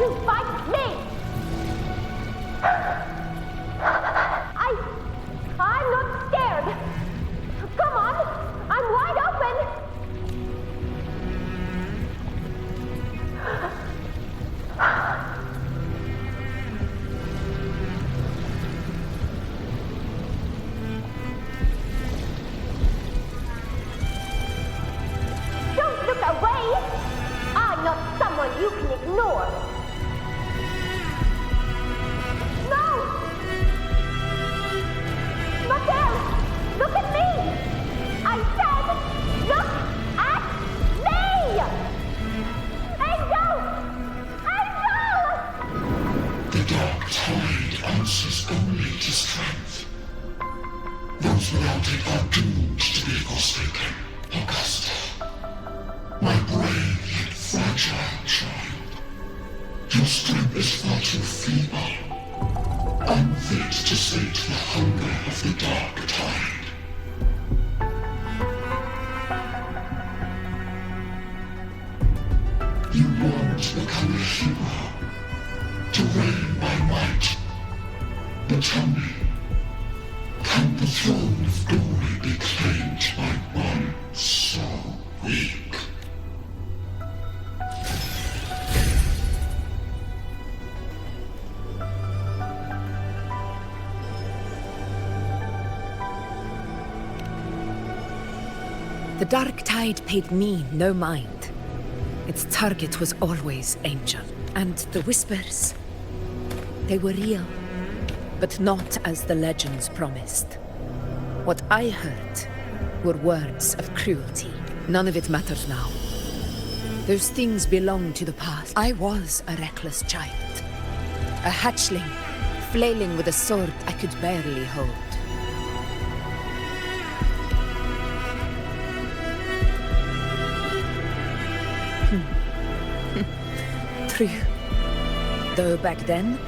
to fight me! I'm not scared! Come on! I'm wide open! Don't look away! I'm not someone you can ignore! No! Not there! Look at me! I said, look at me! Angel! Angel! The dark tide answers only to strength. Those without it are doomed to be forsaken, Augusta. My brave yet fragile child. Your strength is far too feeble, unfit to sate the hunger of the dark tide. You want to become a hero, to reign by might. But tell me, can the throne of glory be claimed by one so weak? The dark tide paid me no mind. Its target was always Angel. And the whispers, they were real, but not as the legends promised. What I heard were words of cruelty. None of it matters now. Those things belong to the past. I was a reckless child. A hatchling, flailing with a sword I could barely hold. True. Though back then,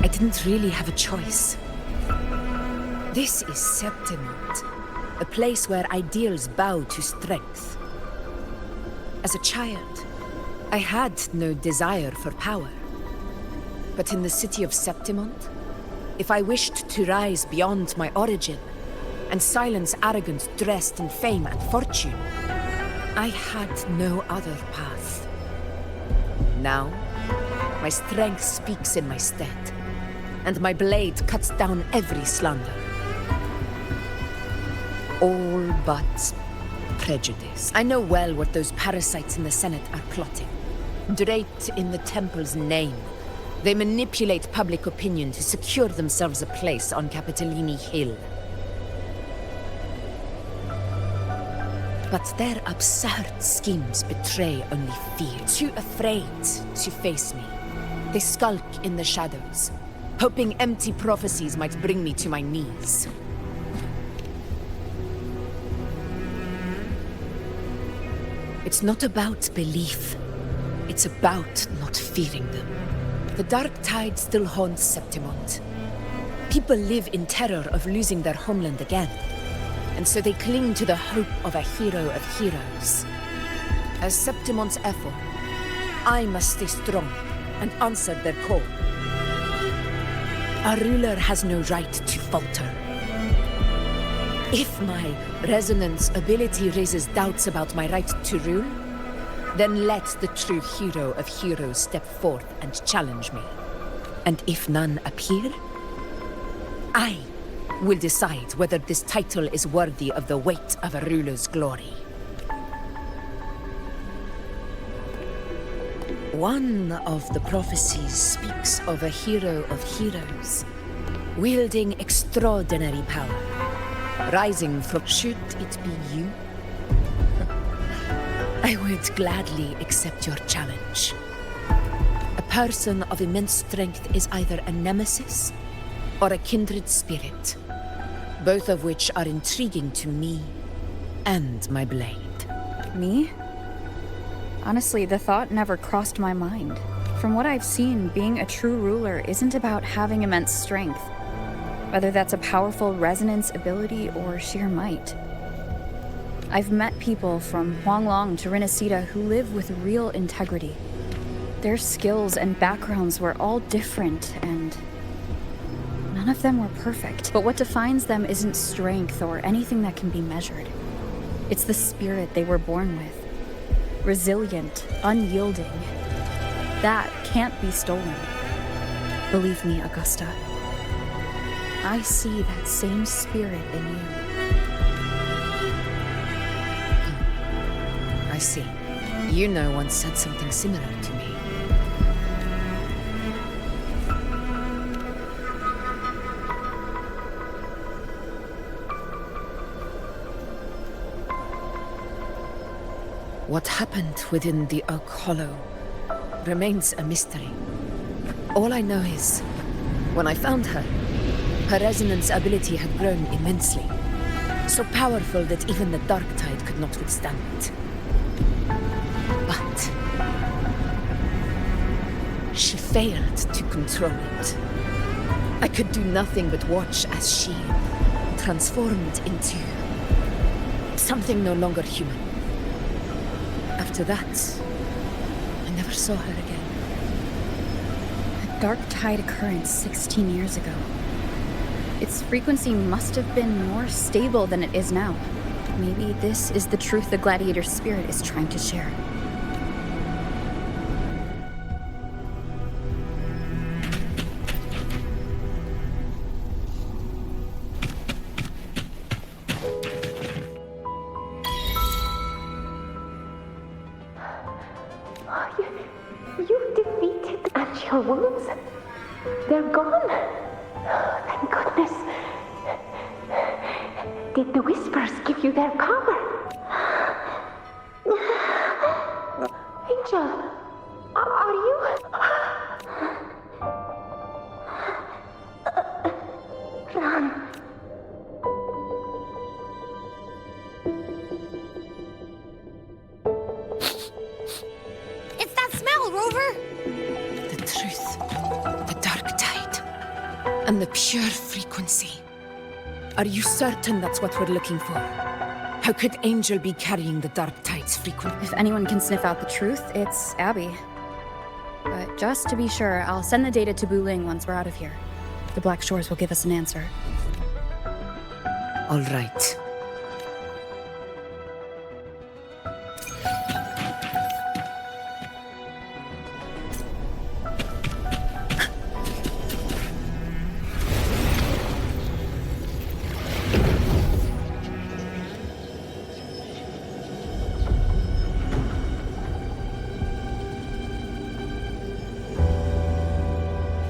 I didn't really have a choice. This is Septimont, a place where ideals bow to strength. As a child, I had no desire for power. But in the city of Septimont, if I wished to rise beyond my origin and silence arrogance dressed in fame and fortune, I had no other path. Now, my strength speaks in my stead, and my blade cuts down every slander. All but prejudice. I know well what those parasites in the Senate are plotting. Draped in the temple's name, they manipulate public opinion to secure themselves a place on Capitolini Hill. But their absurd schemes betray only fear. Too afraid to face me, they skulk in the shadows, hoping empty prophecies might bring me to my knees. It's not about belief. It's about not fearing them. The dark tide still haunts Septimont. People live in terror of losing their homeland again. And so they cling to the hope of a hero of heroes. As Septimont's ephor, I must stay strong and answer their call. A ruler has no right to falter. If my resonance ability raises doubts about my right to rule, then let the true hero of heroes step forth and challenge me. And if none appear, I will decide whether this title is worthy of the weight of a ruler's glory. One of the prophecies speaks of a hero of heroes, wielding extraordinary power, rising from... Should it be you? I would gladly accept your challenge. A person of immense strength is either a nemesis or a kindred spirit, both of which are intriguing to me and my blade. Me? Honestly, the thought never crossed my mind. From what I've seen, being a true ruler isn't about having immense strength, whether that's a powerful resonance ability or sheer might. I've met people from Huanglong to Rinascita who live with real integrity. Their skills and backgrounds were all different, and none of them were perfect. But what defines them isn't strength or anything that can be measured. It's the spirit they were born with. Resilient, unyielding. That can't be stolen. Believe me, Augusta. I see that same spirit in you. I see. You know once said something similar to me. What happened within the Oak Hollow remains a mystery. All I know is, when I found her, her resonance ability had grown immensely. So powerful that even the Dark Tide could not withstand it. But she failed to control it. I could do nothing but watch as she transformed into something no longer human. After that, I never saw her again. A Dark Tide occurrence 16 years ago. Its frequency must have been more stable than it is now. Maybe this is the truth the gladiator spirit is trying to share. You defeated Angel Wounds? They're gone? Thank goodness. Did the Whispers give you their power? Angel, are you? Run. It's that smell, Rover! The truth, the Dark Tide, and the pure frequency. Are you certain that's what we're looking for? How could Angel be carrying the Dark Tide's frequency? If anyone can sniff out the truth, it's Abby. But just to be sure, I'll send the data to Bruning once we're out of here. The Black Shores will give us an answer. All right.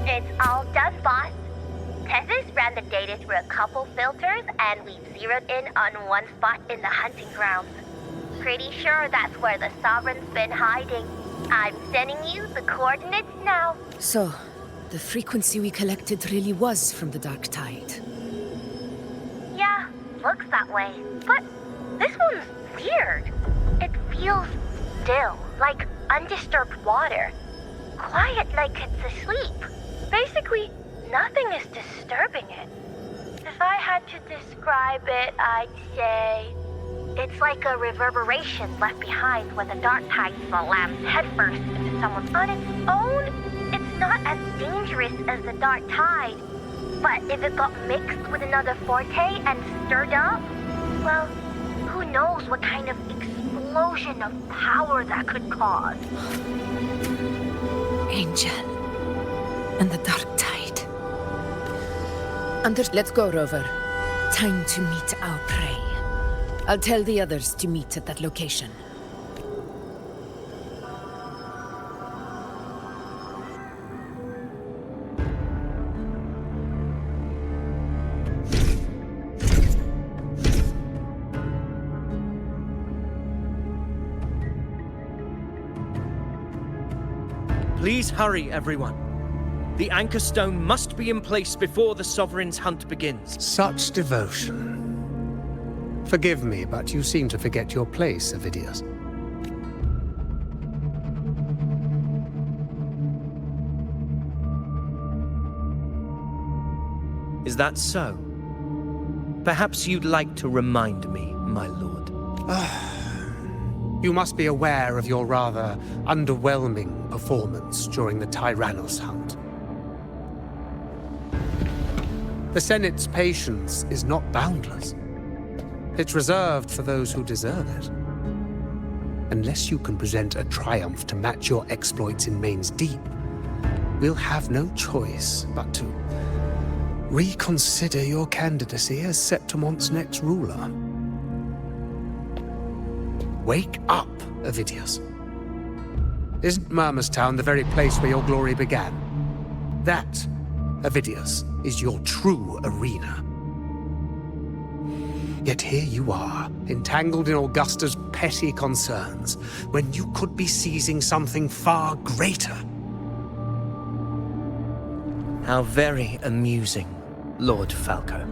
It's all done, boss. Tethys ran the data through a couple filters, and we zeroed in on one spot in the hunting grounds. Pretty sure that's where the Sovereign's been hiding. I'm sending you the coordinates now. So, the frequency we collected really was from the Dark Tide. Yeah, looks that way. But this one's weird. It feels still, like undisturbed water. Quiet like it's asleep. Basically, nothing is disturbing it. If I had to describe it, I'd say it's like a reverberation left behind when the Dark Tide slams headfirst into someone. On its own, it's not as dangerous as the Dark Tide. But if it got mixed with another forte and stirred up, well, who knows what kind of explosion of power that could cause. Angel. And the Dark Tide. Let's go, Rover. Time to meet our prey. I'll tell the others to meet at that location. Please hurry, everyone. The anchor stone must be in place before the Sovereign's hunt begins. Such devotion. Forgive me, but you seem to forget your place, Avidius. Is that so? Perhaps you'd like to remind me, my lord. You must be aware of your rather underwhelming performance during the Tyrannos hunt. The Senate's patience is not boundless. It's reserved for those who deserve it. Unless you can present a triumph to match your exploits in Main's Deep, we'll have no choice but to reconsider your candidacy as Septimon's next ruler. Wake up, Avidius. Isn't Murmurstown the very place where your glory began? That, Avidius, is your true arena. Yet here you are, entangled in Augusta's petty concerns, when you could be seizing something far greater. How very amusing, Lord Falco.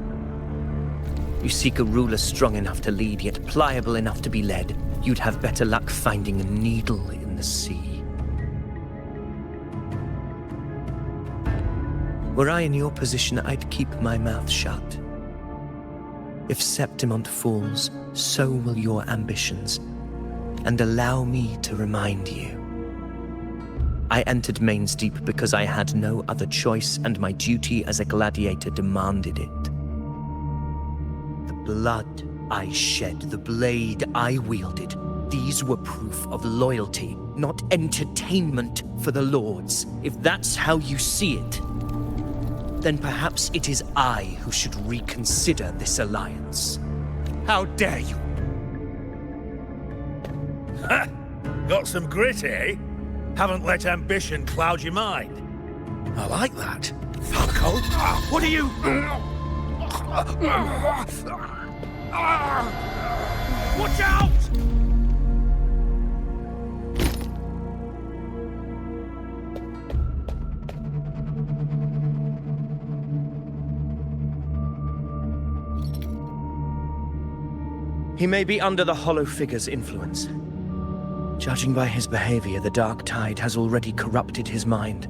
You seek a ruler strong enough to lead, yet pliable enough to be led. You'd have better luck finding a needle in the sea. Were I in your position, I'd keep my mouth shut. If Septimont falls, so will your ambitions. And allow me to remind you. I entered Main's Deep because I had no other choice, and my duty as a gladiator demanded it. The blood I shed, the blade I wielded, these were proof of loyalty, not entertainment for the Lords. If that's how you see it, then perhaps it is I who should reconsider this alliance. How dare you! Ha! Got some grit, eh? Haven't let ambition cloud your mind. I like that. Falco, what are you... Watch out! He may be under the Hollow Figure's influence. Judging by his behavior, the Dark Tide has already corrupted his mind.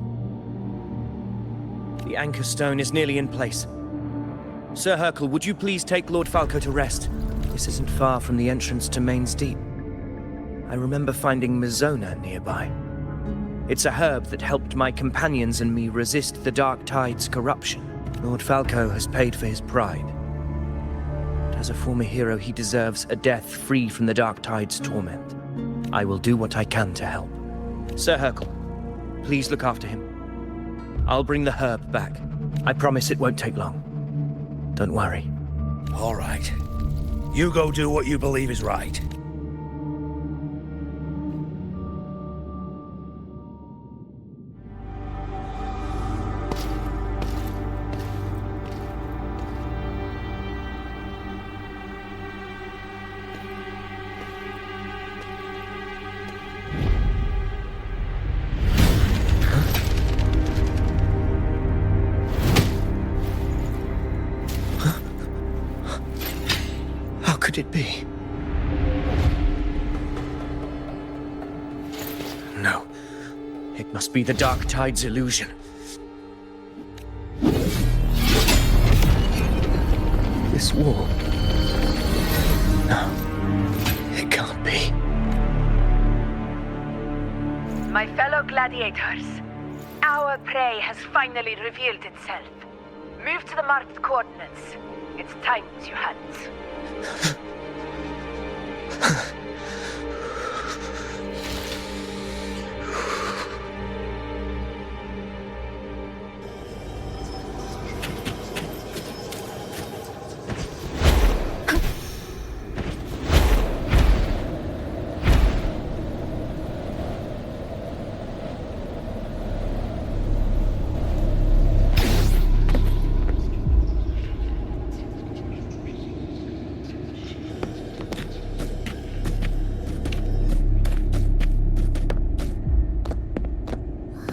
The Anchor Stone is nearly in place. Sir Hercule, would you please take Lord Falco to rest? This isn't far from the entrance to Main's Deep. I remember finding Mizona nearby. It's a herb that helped my companions and me resist the Dark Tide's corruption. Lord Falco has paid for his pride. But as a former hero, he deserves a death free from the Dark Tide's torment. I will do what I can to help. Sir Hercule, please look after him. I'll bring the herb back. I promise it won't take long. Don't worry. All right. You go do what you believe is right. Could it be? No. It must be the Dark Tide's illusion. This wall. No. It can't be. My fellow gladiators, our prey has finally revealed itself. Move to the marked coordinates. It's time to hunt.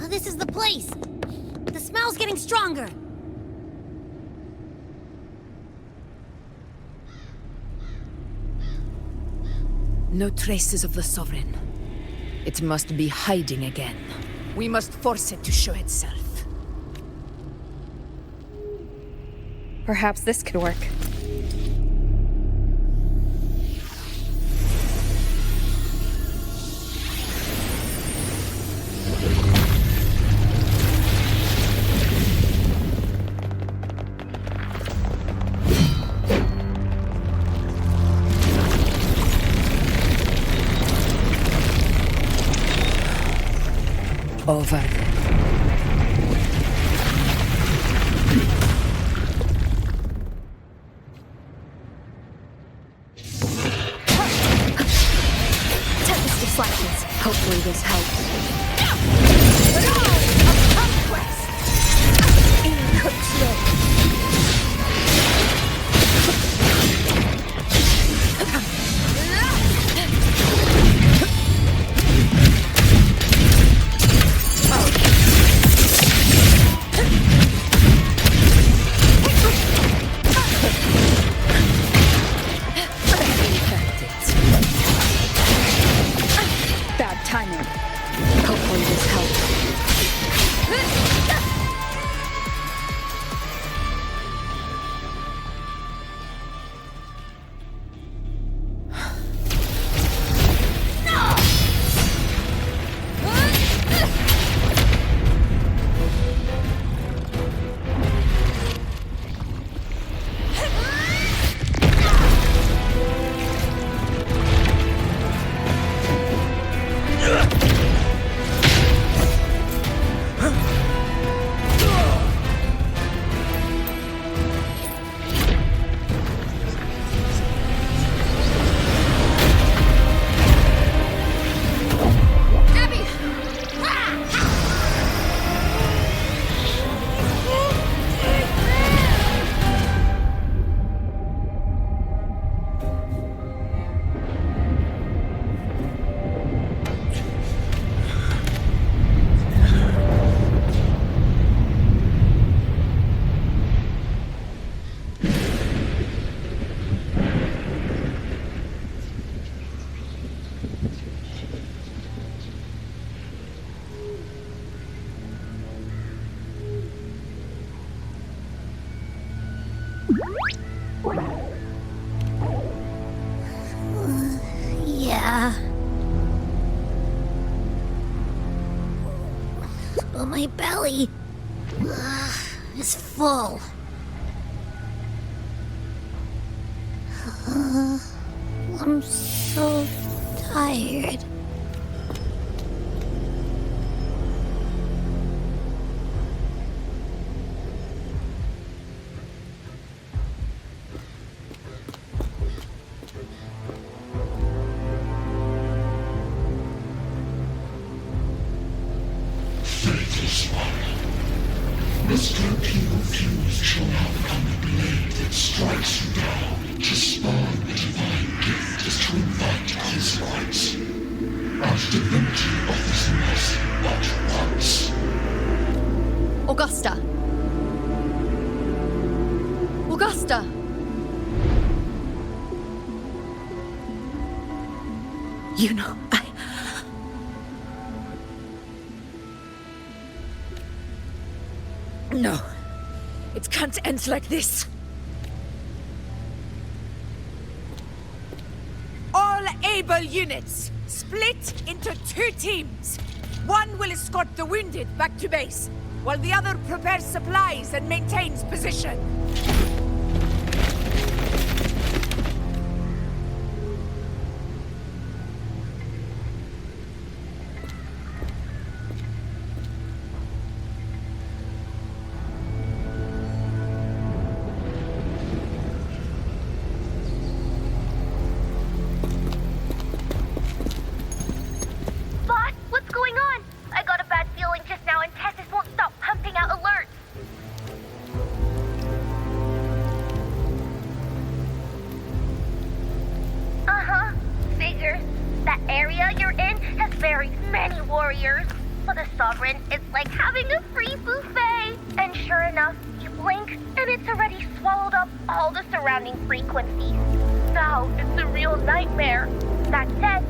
This is the place! The smell's getting stronger! No traces of the Sovereign. It must be hiding again. We must force it to show itself. Perhaps this could work. Over there. Tempest of slashes. Hopefully this helps. In control. Bad timing. Hopefully this helps. Yeah. But my belly is full. I'm so tired. Faithless one. This continual fuse shall now become the blade that strikes you down. To spawn the divine gift is to invite consequence. Our divinity offers mercy but once. Augusta. Augusta! You know, No. It can't end like this. All able units, split into 2 teams. One will escort the wounded back to base, while the other prepares supplies and maintains position. Boss, what's going on? I got a bad feeling just now and Tessus won't stop pumping out alerts. Uh-huh. Figures. That area you're in has very many warriors. For the Sovereign, it's like having a free buffet. And sure enough, you blink, and it's already swallowed up all the surrounding frequencies. Now it's a real nightmare. That said,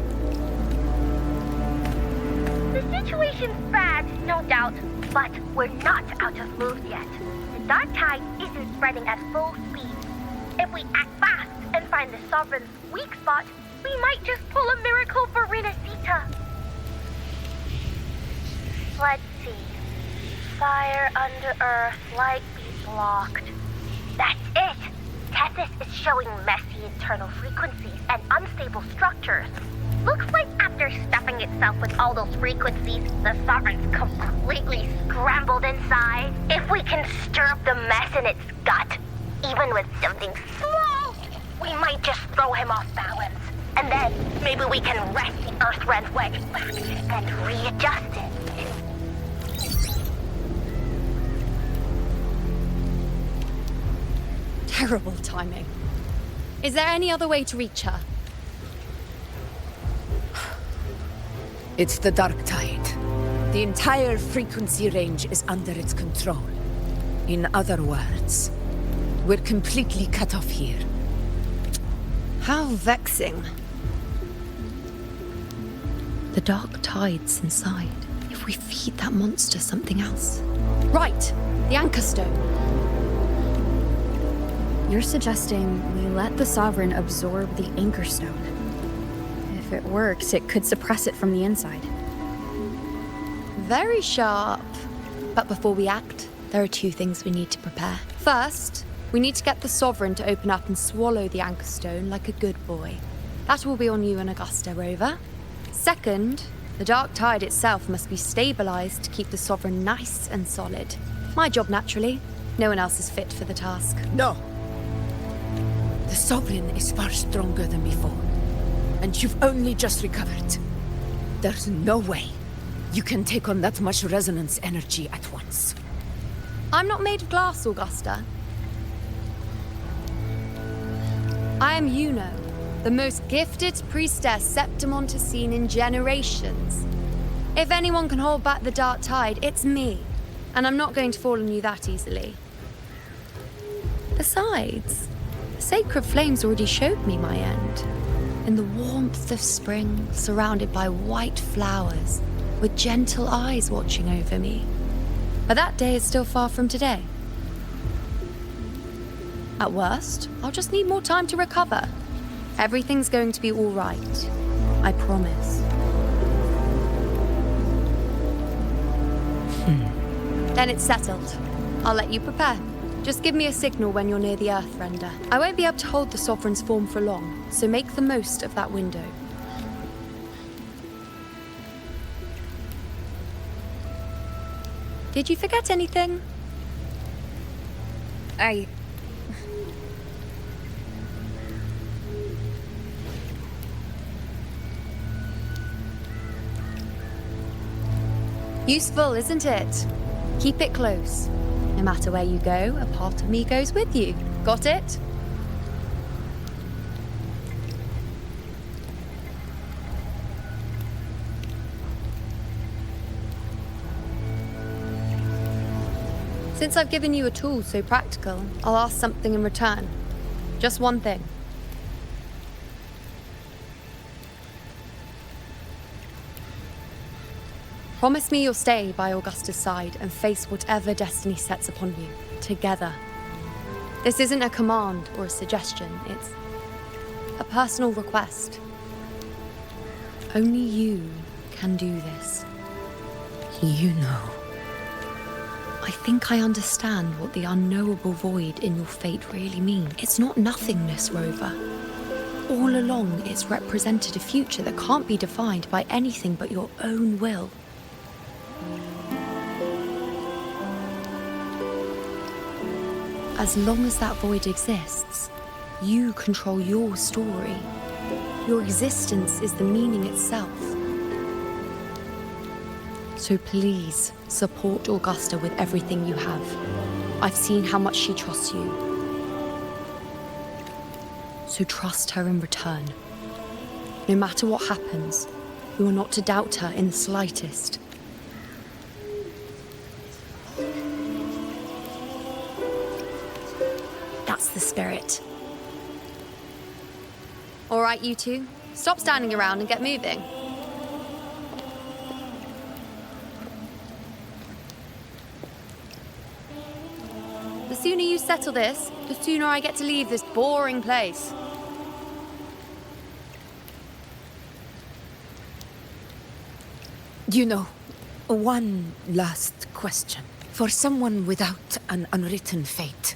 the situation's bad, no doubt, but we're not out of moves yet. The dark tide isn't spreading at full speed. If we act fast and find the Sovereign's weak spot, we might just pull a miracle for Rinascita. Let's see. Fire under earth, light be blocked. That's it! Tessus is showing messy internal frequencies and unstable structures. Looks like after stuffing rewiring itself with all those frequencies, the Sovereign's completely scrambled inside. If we can stir up the mess in its gut, even with something small, we might just throw him off balance. And then maybe we can wrest the Earthren's wedge back and readjust it. Terrible timing. Is there any other way to reach her? It's the Dark Tide. The entire frequency range is under its control. In other words, we're completely cut off here. How vexing. The Dark Tide's inside. If we feed that monster something else. Right! The Anchor Stone. You're suggesting we let the Sovereign absorb the Anchor Stone. If it works, it could suppress it from the inside. Very sharp. But before we act, there are two things we need to prepare. First, we need to get the Sovereign to open up and swallow the Anchor Stone like a good boy. That will be on you and Augusta, Rover. Second, the Dark Tide itself must be stabilized to keep the Sovereign nice and solid. My job, naturally. No one else is fit for the task. No. The Sovereign is far stronger than before. And you've only just recovered. There's no way you can take on that much resonance energy at once. I'm not made of glass, Augusta. I am Yuno, the most gifted priestess Septimont has seen in generations. If anyone can hold back the Dark Tide, it's me. And I'm not going to fall on you that easily. Besides, the sacred flames already showed me my end. In the warmth of spring, surrounded by white flowers, with gentle eyes watching over me. But that day is still far from today. At worst, I'll just need more time to recover. Everything's going to be all right. I promise. Then it's settled. I'll let you prepare. Just give me a signal when you're near the Earthrender. I won't be able to hold the Sovereign's form for long, so make the most of that window. Did you forget anything? Useful, isn't it? Keep it close. No matter where you go, a part of me goes with you. Got it? Since I've given you a tool so practical, I'll ask something in return. Just one thing. Promise me you'll stay by Augusta's side and face whatever destiny sets upon you, together. This isn't a command or a suggestion, it's a personal request. Only you can do this. You know. I think I understand what the unknowable void in your fate really means. It's not nothingness, Rover. All along, it's represented a future that can't be defined by anything but your own will. As long as that void exists, you control your story. Your existence is the meaning itself. So please, support Augusta with everything you have. I've seen how much she trusts you. So trust her in return. No matter what happens, you are not to doubt her in the slightest. That's the spirit. All right, you two. Stop standing around and get moving. The sooner you settle this, the sooner I get to leave this boring place. You know, one last question. For someone without an unwritten fate,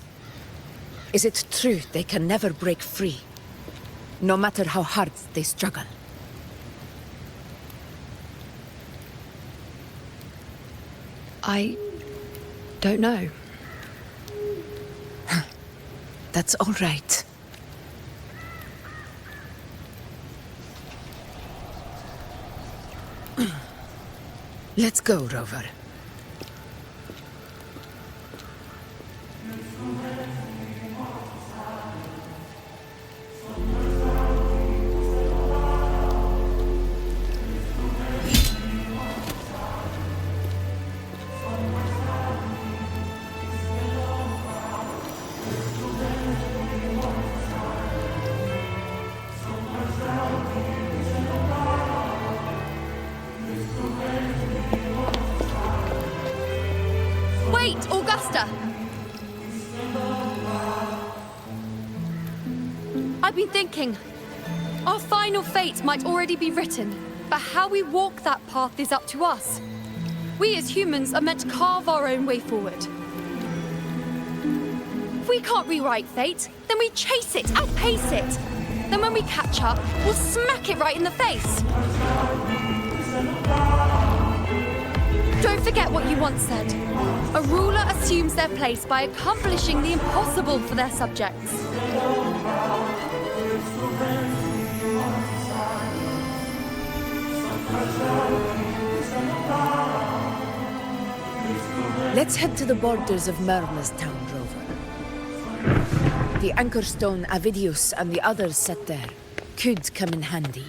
is it true they can never break free, no matter how hard they struggle? I don't know. That's all right. Let's go, Rover. Wait, Augusta! I've been thinking. Our final fate might already be written, but how we walk that path is up to us. We as humans are meant to carve our own way forward. If we can't rewrite fate, then we chase it, outpace it. Then when we catch up, we'll smack it right in the face. Don't forget what you once said. A ruler assumes their place by accomplishing the impossible for their subjects. Let's head to the borders of Myrna's town, Rover. The anchor stone Avidius and the others set there could come in handy.